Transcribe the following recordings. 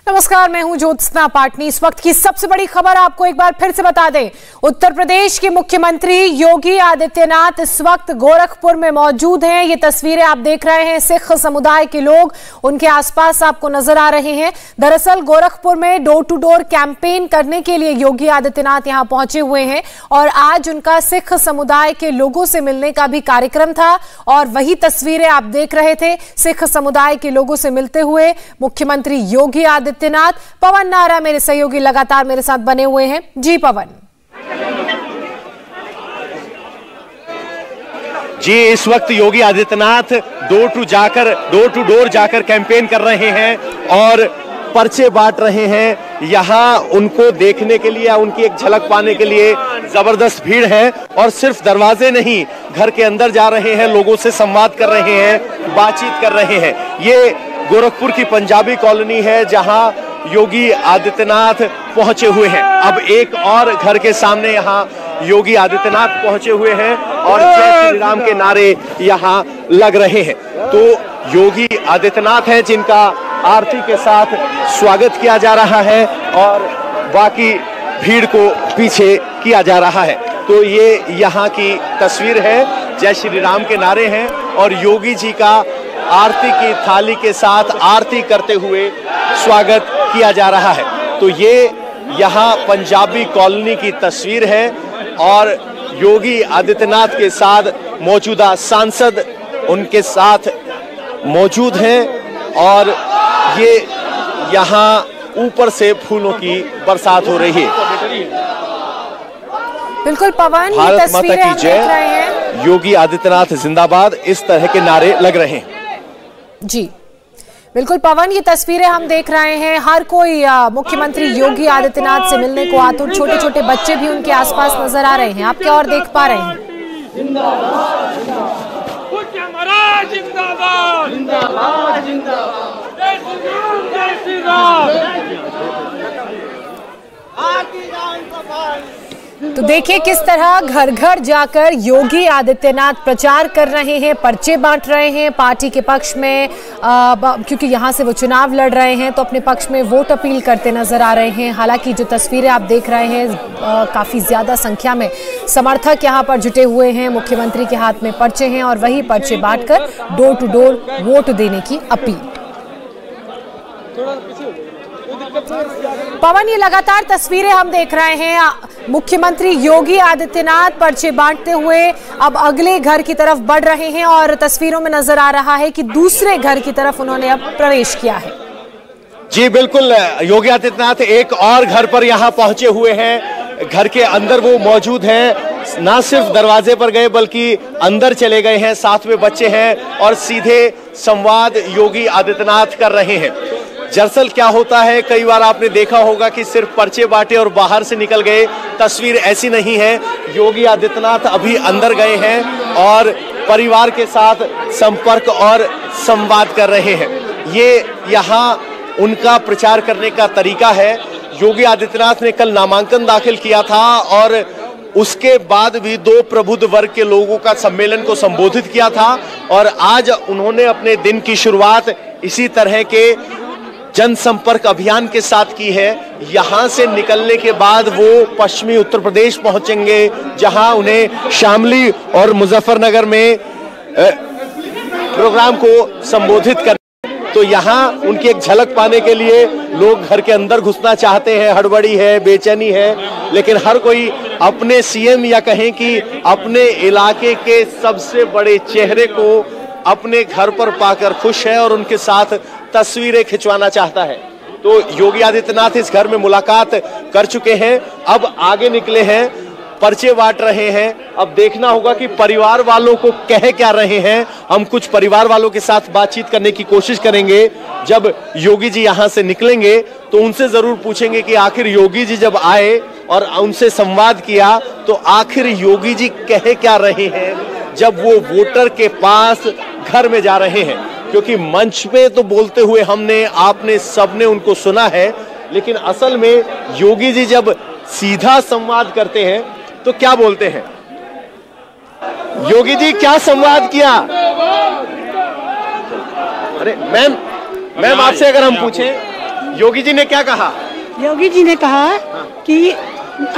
नमस्कार, मैं हूं ज्योत्सना पाटनी। इस वक्त की सबसे बड़ी खबर आपको एक बार फिर से बता दें। उत्तर प्रदेश के मुख्यमंत्री योगी आदित्यनाथ इस वक्त गोरखपुर में मौजूद हैं। ये तस्वीरें आप देख रहे हैं, सिख समुदाय के लोग उनके आसपास आपको नजर आ रहे हैं। दरअसल गोरखपुर में डोर टू डोर कैंपेन करने के लिए योगी आदित्यनाथ यहां पहुंचे हुए हैं और आज उनका सिख समुदाय के लोगों से मिलने का भी कार्यक्रम था और वही तस्वीरें आप देख रहे थे, सिख समुदाय के लोगों से मिलते हुए मुख्यमंत्री योगी आदित्यनाथ। पवन नाहरा मेरे सहयोगी लगातार मेरे साथ बने हुए हैं। जी पवन। जी, इस वक्त Yogi Adityanath door to door जाकर कैंपेन कर रहे हैं और पर्चे बांट रहे हैं। यहाँ उनको देखने के लिए, उनकी एक झलक पाने के लिए जबरदस्त भीड़ है और सिर्फ दरवाजे नहीं, घर के अंदर जा रहे हैं, लोगों से संवाद कर रहे हैं, बातचीत कर रहे हैं। ये गोरखपुर की पंजाबी कॉलोनी है जहां योगी आदित्यनाथ पहुंचे हुए हैं। अब एक और घर के सामने यहां योगी आदित्यनाथ पहुंचे हुए हैं और जय श्री राम के नारे यहां लग रहे हैं। तो योगी आदित्यनाथ हैं जिनका आरती के साथ स्वागत किया जा रहा है और बाकी भीड़ को पीछे किया जा रहा है। तो ये यहाँ की तस्वीर है, जय श्री राम के नारे हैं और योगी जी का आरती की थाली के साथ आरती करते हुए स्वागत किया जा रहा है। तो ये यहाँ पंजाबी कॉलोनी की तस्वीर है और योगी आदित्यनाथ के साथ मौजूदा सांसद उनके साथ मौजूद हैं और ये यहाँ ऊपर से फूलों की बरसात हो रही है। बिल्कुल पवन, भारत माता की जय, योगी आदित्यनाथ जिंदाबाद, इस तरह के नारे लग रहे हैं। जी बिल्कुल पवन, ये तस्वीरें हम देख रहे हैं। हर कोई मुख्यमंत्री योगी आदित्यनाथ से मिलने को आतुर, छोटे छोटे बच्चे भी उनके आसपास नजर आ रहे हैं। आप क्या और देख पा रहे हैं? तो देखिए किस तरह घर घर जाकर योगी आदित्यनाथ प्रचार कर रहे हैं, पर्चे बांट रहे हैं पार्टी के पक्ष में, क्योंकि यहां से वो चुनाव लड़ रहे हैं तो अपने पक्ष में वोट अपील करते नजर आ रहे हैं। हालांकि जो तस्वीरें आप देख रहे हैं, काफी ज्यादा संख्या में समर्थक यहां पर जुटे हुए हैं। मुख्यमंत्री के हाथ में पर्चे हैं और वही पर्चे बांटकर डोर टू डोर वोट देने की अपील। पवन, ये लगातार तस्वीरें हम देख रहे हैं, मुख्यमंत्री योगी आदित्यनाथ पर्चे बांटते हुए अब अगले घर की तरफ बढ़ रहे हैं और तस्वीरों में नजर आ रहा है कि दूसरे घर की तरफ उन्होंने अब प्रवेश किया है। जी बिल्कुल, योगी आदित्यनाथ एक और घर पर यहाँ पहुंचे हुए हैं। घर के अंदर वो मौजूद हैं, ना सिर्फ दरवाजे पर गए बल्कि अंदर चले गए हैं, साथ में बच्चे हैं और सीधे संवाद योगी आदित्यनाथ कर रहे हैं। दरअसल क्या होता है, कई बार आपने देखा होगा कि सिर्फ पर्चे बांटे और बाहर से निकल गए। तस्वीर ऐसी नहीं है। योगी आदित्यनाथ अभी अंदर गए हैं और परिवार के साथ संपर्क और संवाद कर रहे हैं। ये यहाँ उनका प्रचार करने का तरीका है। योगी आदित्यनाथ ने कल नामांकन दाखिल किया था और उसके बाद भी 2 प्रबुद्ध वर्ग के लोगों का सम्मेलन को संबोधित किया था और आज उन्होंने अपने दिन की शुरुआत इसी तरह के जनसंपर्क अभियान के साथ की है। यहां से निकलने के बाद वो पश्चिमी उत्तर प्रदेश पहुंचेंगे जहां उन्हें शामली और मुजफ्फरनगर में प्रोग्राम को संबोधित कर। तो यहां उनकी एक झलक पाने के लिए लोग घर के अंदर घुसना चाहते हैं, हड़बड़ी है, बेचैनी है, लेकिन हर कोई अपने सीएम या कहें कि अपने इलाके के सबसे बड़े चेहरे को अपने घर पर पाकर खुश है और उनके साथ तस्वीरें खिंचवाना चाहता है। तो योगी आदित्यनाथ इस घर में मुलाकात कर चुके हैं, अब आगे निकले हैं, पर्चे बांट रहे हैं। अब देखना होगा कि परिवार वालों को कह क्या रहे हैं। हम कुछ परिवार वालों के साथ बातचीत करने की कोशिश करेंगे। जब योगी जी यहां से निकलेंगे तो उनसे जरूर पूछेंगे कि आखिर योगी जी जब आए और उनसे संवाद किया तो आखिर योगी जी कह क्या रहे हैं जब वो वोटर के पास घर में जा रहे हैं। क्योंकि मंच पे तो बोलते हुए आपने सबने उनको सुना है, लेकिन असल में योगी जी जब सीधा संवाद करते हैं तो क्या बोलते हैं? योगी जी क्या संवाद किया? अरे मैम आपसे अगर हम पूछें योगी जी ने क्या कहा? योगी जी ने कहा कि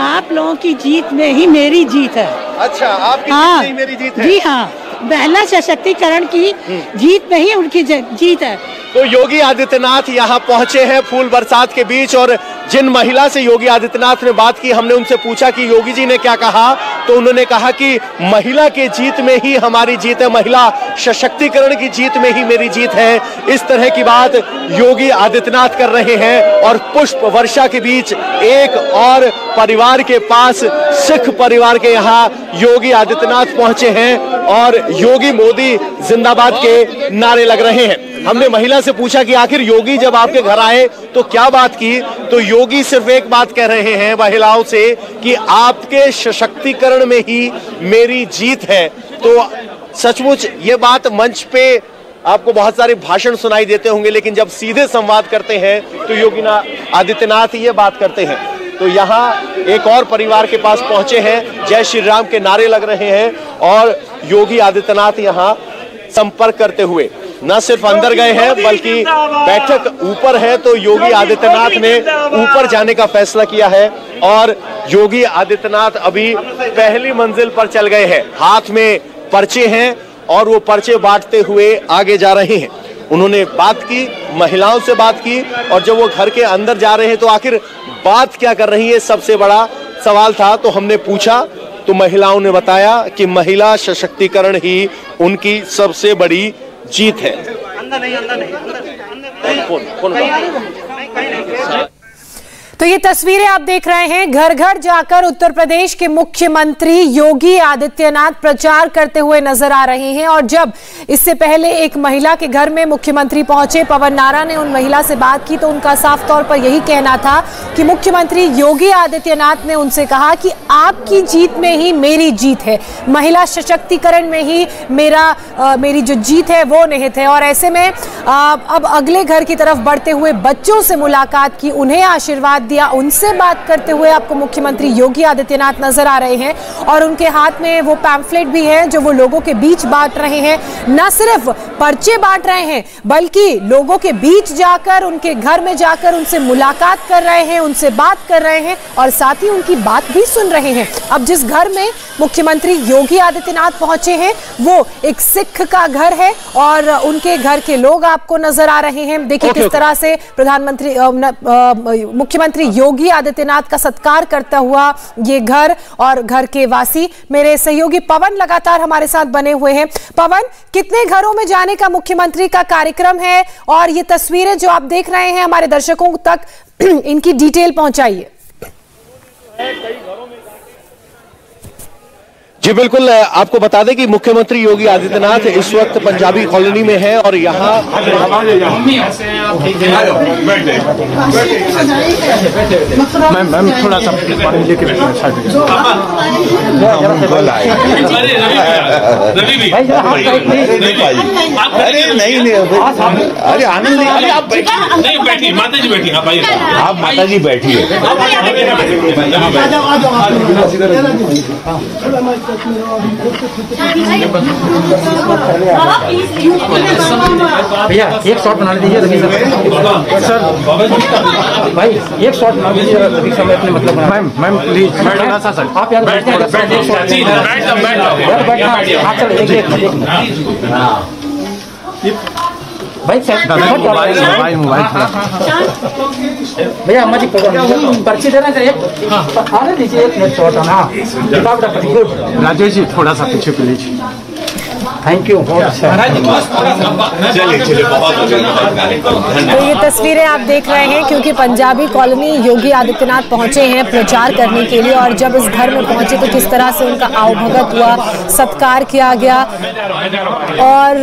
आप लोगों की जीत में ही मेरी जीत है। अच्छा, आपकी जीत में ही मेरी जीत है? जी हाँ, महिला सशक्तिकरण की जीत में ही उनकी जीत है। तो योगी आदित्यनाथ यहाँ पहुंचे हैं फूल बरसात के बीच, और जिन महिला से योगी आदित्यनाथ ने बात की, हमने उनसे पूछा कि योगी जी ने क्या कहा, तो उन्होंने कहा कि महिला के जीत में ही हमारी जीत है, महिला सशक्तिकरण की जीत में ही मेरी जीत है। इस तरह की बात योगी आदित्यनाथ कर रहे हैं। और पुष्प वर्षा के बीच एक और परिवार के पास, सिख परिवार के यहाँ योगी आदित्यनाथ पहुंचे हैं और योगी मोदी जिंदाबाद के नारे लग रहे हैं। हमने महिला से पूछा कि आखिर योगी जब आपके घर आए तो क्या बात की, तो योगी सिर्फ एक बात कह रहे हैं महिलाओं से कि आपके सशक्तिकरण में ही मेरी जीत है। तो सचमुच ये बात मंच पे आपको बहुत सारे भाषण सुनाई देते होंगे, लेकिन जब सीधे संवाद करते हैं तो योगी आदित्यनाथ ये बात करते हैं। तो यहाँ एक और परिवार के पास पहुंचे हैं, जय श्री राम के नारे लग रहे हैं और योगी आदित्यनाथ यहाँ संपर्क करते हुए न सिर्फ अंदर गए हैं बल्कि बैठक ऊपर है, तो योगी आदित्यनाथ ने ऊपर जाने का फैसला किया है और योगी आदित्यनाथ अभी पहली मंजिल पर चल गए हैं। हाथ में पर्चे हैं और वो पर्चे बांटते हुए आगे जा रहे हैं। उन्होंने बात की, महिलाओं से बात की, और जब वो घर के अंदर जा रहे हैं तो आखिर बात क्या कर रही है, सबसे बड़ा सवाल था। तो हमने पूछा तो महिलाओं ने बताया कि महिला सशक्तिकरण ही उनकी सबसे बड़ी जीत है। तो ये तस्वीरें आप देख रहे हैं, घर घर जाकर उत्तर प्रदेश के मुख्यमंत्री योगी आदित्यनाथ प्रचार करते हुए नजर आ रहे हैं। और जब इससे पहले एक महिला के घर में मुख्यमंत्री पहुंचे, पवन नारा ने उन महिला से बात की तो उनका साफ तौर पर यही कहना था कि मुख्यमंत्री योगी आदित्यनाथ ने उनसे कहा कि आपकी जीत में ही मेरी जीत है, महिला सशक्तिकरण में ही मेरी जो जीत है वो निहित है। और ऐसे में अब अगले घर की तरफ बढ़ते हुए बच्चों से मुलाकात की, उन्हें आशीर्वाद दिया, उनसे बात करते हुए आपको मुख्यमंत्री योगी आदित्यनाथ नजर आ रहे हैं। और उनके हाथ में वो पैम्फलेट भी है जो वो लोगों के बीच बांट रहे हैं। न सिर्फ पर्चे बांट रहे हैं बल्कि लोगों के बीच जाकर, उनके घर में जाकर उनसे मुलाकात कर रहे हैं, उनसे बात कर रहे हैं और साथ ही उनकी बात भी सुन रहे हैं। अब जिस घर में मुख्यमंत्री योगी आदित्यनाथ पहुंचे हैं वो एक सिख का घर है और उनके घर के लोग आपको नजर आ रहे हैं। देखिए किस तरह से मुख्यमंत्री योगी आदित्यनाथ का सत्कार करता हुआ ये घर और घर के वासी। मेरे सहयोगी पवन लगातार हमारे साथ बने हुए हैं। पवन, कितने घरों में जाने का मुख्यमंत्री का कार्यक्रम है और ये तस्वीरें जो आप देख रहे हैं हमारे दर्शकों तक इनकी डिटेल पहुंचाइए। जी बिल्कुल, आपको बता दें कि मुख्यमंत्री योगी आदित्यनाथ इस वक्त पंजाबी कॉलोनी में है और यहाँ मैम थोड़ा सा अरे नहीं अरे आनंद नहीं, आप बैठिए, माता जी बैठिए, आप माता जी बैठिए। भैया एक शॉट बना दीजिए सर, भाई एक शॉट बना दीजिए अपने, मतलब मैम प्लीज आप यार भाई भैया अम्मा जी पर्ची देना चाहिए, आने दीजिए एक मिनट शॉट। हाँ राजेश जी थोड़ा सा पीछे प्लीज। थैंक यू, बहुत अच्छा। तो ये तस्वीरें आप देख रहे हैं क्योंकि पंजाबी कॉलोनी योगी आदित्यनाथ पहुंचे हैं प्रचार करने के लिए और जब इस घर में पहुंचे तो किस तरह से उनका आवभगत हुआ, सत्कार किया गया। और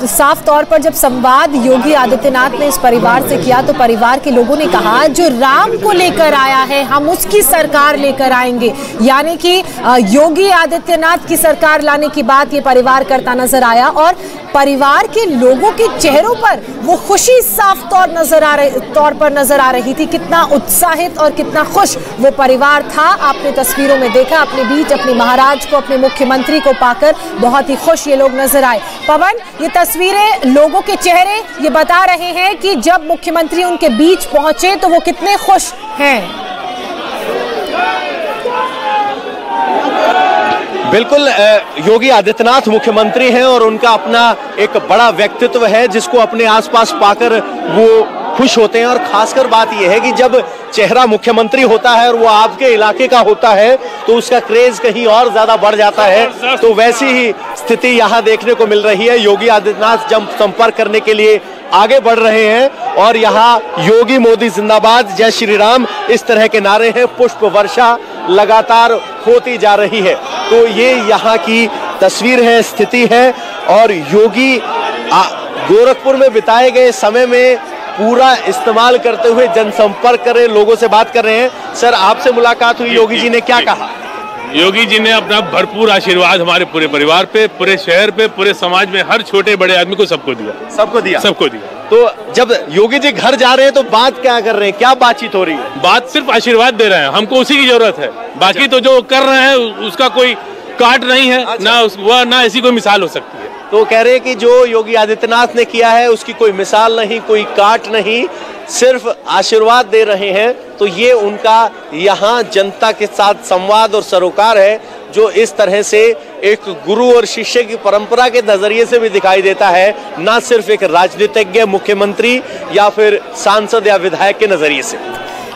साफ तौर पर जब संवाद योगी आदित्यनाथ ने इस परिवार से किया तो परिवार के लोगों ने कहा जो राम को लेकर आया है हम उसकी सरकार लेकर आएंगे, यानी कि योगी आदित्यनाथ की सरकार लाने की बात ये परिवार इंतजार करता नजर आया और परिवार के लोगों के चेहरों पर वो खुशी साफ तौर पर नजर आ रही थी। कितना उत्साहित और कितना खुश वो परिवार था, आपने तस्वीरों में देखा। अपने बीच अपने महाराज को, अपने मुख्यमंत्री को पाकर बहुत ही खुश ये लोग नजर आए। पवन, ये तस्वीरें, लोगों के चेहरे ये बता रहे हैं कि जब मुख्यमंत्री उनके बीच पहुंचे तो वो कितने खुश हैं। बिल्कुल, योगी आदित्यनाथ मुख्यमंत्री हैं और उनका अपना एक बड़ा व्यक्तित्व है जिसको अपने आसपास पाकर वो खुश होते हैं। और खासकर बात यह है कि जब चेहरा मुख्यमंत्री होता है और वो आपके इलाके का होता है तो उसका क्रेज कहीं और ज्यादा बढ़ जाता है। तो वैसी ही स्थिति यहाँ देखने को मिल रही है। योगी आदित्यनाथ जब संपर्क करने के लिए आगे बढ़ रहे हैं और यहाँ योगी मोदी जिंदाबाद, जय श्री राम, इस तरह के नारे हैं। पुष्प वर्षा लगातार होती जा रही है। तो ये यहाँ की तस्वीर है, स्थिति है। और योगी गोरखपुर में बिताए गए समय में पूरा इस्तेमाल करते हुए जनसंपर्क कर रहे, लोगों से बात कर रहे हैं। सर, आपसे मुलाकात हुई, योगी जी ने क्या कहा? योगी जी ने अपना भरपूर आशीर्वाद हमारे पूरे परिवार पे, पूरे शहर पे, पूरे समाज में, हर छोटे बड़े आदमी को सबको दिया। सबको दिया? सबको दिया। तो जब योगी जी घर जा रहे हैं तो बात क्या कर रहे हैं, क्या बातचीत हो रही है? बात सिर्फ आशीर्वाद दे रहे हैं, हमको उसी की जरूरत है। बाकी तो जो कर रहे हैं उसका कोई काट नहीं है। अच्छा। ना ऐसी कोई मिसाल हो सकती है। तो कह रहे हैं कि जो योगी आदित्यनाथ ने किया है उसकी कोई मिसाल नहीं, कोई काट नहीं, सिर्फ आशीर्वाद दे रहे हैं। तो ये उनका यहाँ जनता के साथ संवाद और सरोकार है जो इस तरह से एक गुरु और शिष्य की परंपरा के नजरिए से भी दिखाई देता है, ना सिर्फ एक राजनीतिज्ञ, मुख्यमंत्री या फिर सांसद या विधायक के नजरिए से।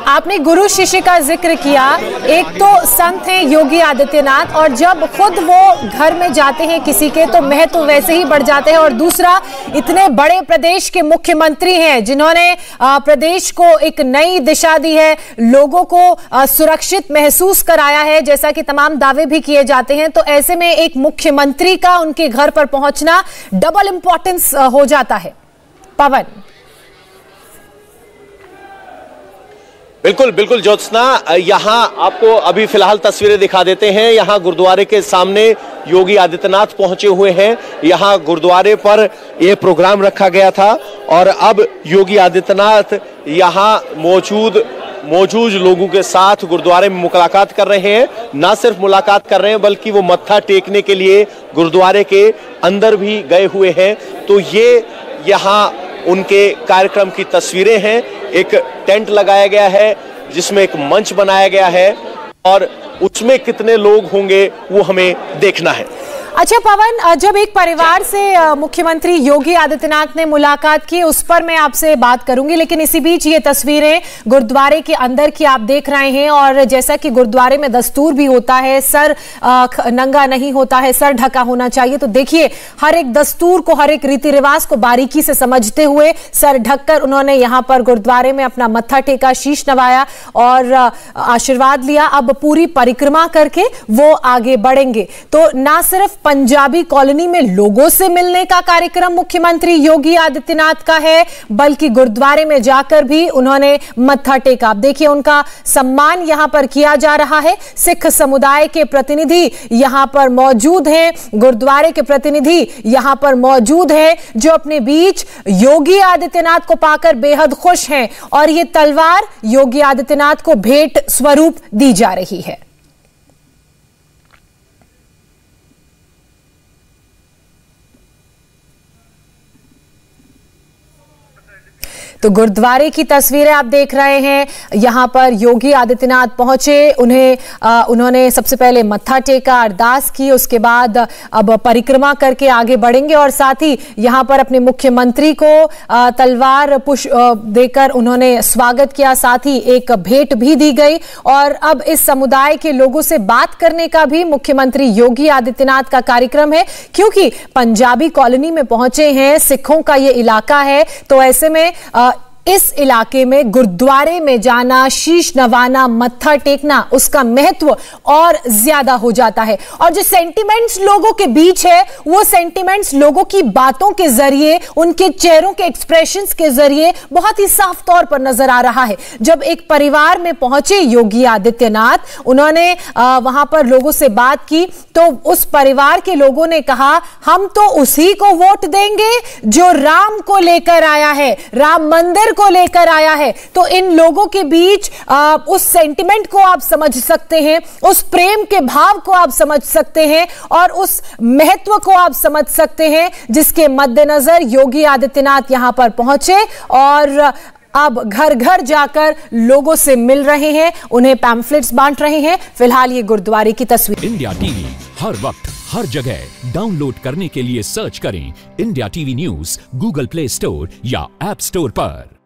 आपने गुरु शिष्य का जिक्र किया। एक तो संत हैं योगी आदित्यनाथ और जब खुद वो घर में जाते हैं किसी के तो महत्व वैसे ही बढ़ जाते हैं। और दूसरा, इतने बड़े प्रदेश के मुख्यमंत्री हैं जिन्होंने प्रदेश को एक नई दिशा दी है, लोगों को सुरक्षित महसूस कराया है, जैसा कि तमाम दावे भी किए जाते हैं। तो ऐसे में एक मुख्यमंत्री का उनके घर पर पहुंचना डबल इंपॉर्टेंस हो जाता है। पवन। बिल्कुल बिल्कुल ज्योत्सना, यहाँ आपको अभी फिलहाल तस्वीरें दिखा देते हैं। यहाँ गुरुद्वारे के सामने योगी आदित्यनाथ पहुंचे हुए हैं। यहाँ गुरुद्वारे पर यह प्रोग्राम रखा गया था और अब योगी आदित्यनाथ यहाँ मौजूद लोगों के साथ गुरुद्वारे में मुलाकात कर रहे हैं। ना सिर्फ मुलाकात कर रहे हैं बल्कि वो मत्था टेकने के लिए गुरुद्वारे के अंदर भी गए हुए हैं। तो ये यहाँ उनके कार्यक्रम की तस्वीरें हैं। एक टेंट लगाया गया है जिसमें एक मंच बनाया गया है और उसमें कितने लोग होंगे वो हमें देखना है। अच्छा पवन, जब एक परिवार से मुख्यमंत्री योगी आदित्यनाथ ने मुलाकात की उस पर मैं आपसे बात करूंगी, लेकिन इसी बीच ये तस्वीरें गुरुद्वारे के अंदर की आप देख रहे हैं। और जैसा कि गुरुद्वारे में दस्तूर भी होता है, सर नंगा नहीं होता है, सर ढका होना चाहिए। तो देखिए, हर एक दस्तूर को, हर एक रीति रिवाज को बारीकी से समझते हुए सर ढककर उन्होंने यहाँ पर गुरुद्वारे में अपना मत्था टेका, शीश नवाया और आशीर्वाद लिया। अब पूरी परिक्रमा करके वो आगे बढ़ेंगे। तो ना सिर्फ पंजाबी कॉलोनी में लोगों से मिलने का कार्यक्रम मुख्यमंत्री योगी आदित्यनाथ का है, बल्कि गुरुद्वारे में जाकर भी उन्होंने मत्था टेका। आप देखिए, उनका सम्मान यहां पर किया जा रहा है। सिख समुदाय के प्रतिनिधि यहां पर मौजूद हैं, गुरुद्वारे के प्रतिनिधि यहां पर मौजूद हैं जो अपने बीच योगी आदित्यनाथ को पाकर बेहद खुश हैं। और ये तलवार योगी आदित्यनाथ को भेंट स्वरूप दी जा रही है। तो गुरुद्वारे की तस्वीरें आप देख रहे हैं। यहां पर योगी आदित्यनाथ पहुंचे, उन्होंने सबसे पहले मत्था टेका, अरदास की, उसके बाद अब परिक्रमा करके आगे बढ़ेंगे। और साथ ही यहां पर अपने मुख्यमंत्री को तलवार पुष्प देकर उन्होंने स्वागत किया, साथ ही एक भेंट भी दी गई। और अब इस समुदाय के लोगों से बात करने का भी मुख्यमंत्री योगी आदित्यनाथ का कार्यक्रम है, क्योंकि पंजाबी कॉलोनी में पहुंचे हैं, सिखों का ये इलाका है। तो ऐसे में इस इलाके में गुरुद्वारे में जाना, शीश नवाना, मत्था टेकना, उसका महत्व और ज्यादा हो जाता है। और जो सेंटिमेंट्स लोगों के बीच है, वो सेंटिमेंट्स लोगों की बातों के जरिए, उनके चेहरों के एक्सप्रेशंस के जरिए बहुत ही साफ तौर पर नजर आ रहा है। जब एक परिवार में पहुंचे योगी आदित्यनाथ, उन्होंने वहां पर लोगों से बात की, तो उस परिवार के लोगों ने कहा, हम तो उसी को वोट देंगे जो राम को लेकर आया है, राम मंदिर को लेकर आया है। तो इन लोगों के बीच उस सेंटिमेंट को आप समझ सकते हैं, उस प्रेम के भाव को आप समझ सकते हैं और उस महत्व को आप समझ सकते हैं, जिसके मद्देनजर योगी आदित्यनाथ यहां पर पहुंचे और अब घर घर जाकर लोगों से मिल रहे हैं, उन्हें पैम्फलेट्स बांट रहे हैं। फिलहाल ये गुरुद्वारे की तस्वीर। इंडिया टीवी हर वक्त हर जगह डाउनलोड करने के लिए सर्च करें India TV news Google play store या ऐप स्टोर पर।